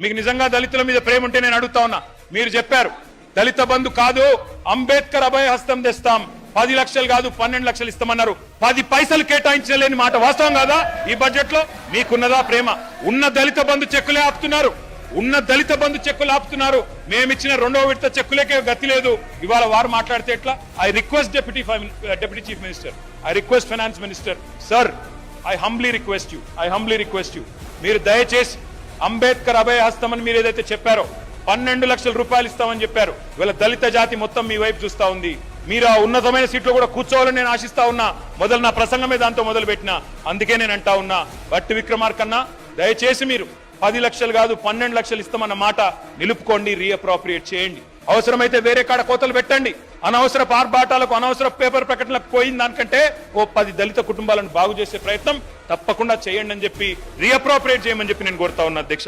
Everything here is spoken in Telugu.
మీకు నిజంగా దళితుల మీద ప్రేమ ఉంటే నేను అడుగుతా ఉన్నా, మీరు చెప్పారు దళిత బంధు కాదు అంబేద్కర్ అభయ హస్తం తెస్తాం, 10 లక్షలు కాదు 12 లక్షలు ఇస్తామన్నారు. 10 పైసలు కేటాయించలేని మాట వాస్తవం కాదా? ఈ బడ్జెట్ లో మీకున్నదా ప్రేమ? ఉన్న దళిత బంధు చెక్కులే ఆపుతున్నారు, ఉన్న దళిత బంధు చెక్కులు ఆపుతున్నారు. మేమిచ్చిన 2వ విడత చెక్కులకే గతి లేదు. ఇవాళ వారు మాట్లాడితే ఎట్లా? I request deputy chief minister, I request finance minister, sir I humbly request you, మీరు దయచేసి అంబేద్కర్ అభయ హస్తం అని మీరు ఏదైతే చెప్పారో 12 లక్షల రూపాయలు ఇస్తామని చెప్పారు. ఇవాళ దళిత జాతి మొత్తం మీ వైపు చూస్తా ఉంది. మీరు ఆ ఉన్నతమైన సీట్లో కూడా కూర్చోవాలని నేను ఆశిస్తా ఉన్నా. మొదలు నా ప్రసంగమే దాంతో మొదలు పెట్టినా. అందుకే నేను అంటా ఉన్నా, బట్టి విక్రమార్కన్నా దయచేసి మీరు 10 లక్షలు కాదు 12 లక్షలు ఇస్తామన్న మాట నిలుపుకోండి, రీఅప్రోప్రియేట్ చేయండి. అవసరమైతే వేరే కాడ కోతలు పెట్టండి. అనవసర ఆర్భాటాలకు అనవసర పేపర్ ప్రకటనలకు పోయిన దానికంటే ఓ 10 దళిత కుటుంబాలను బాగు చేసే ప్రయత్నం తప్పకుండా చేయండి అని చెప్పి, రీఅప్రోప్రియేట్ చేయమని చెప్పి నేను కోరుతా ఉన్నా అధ్యక్ష.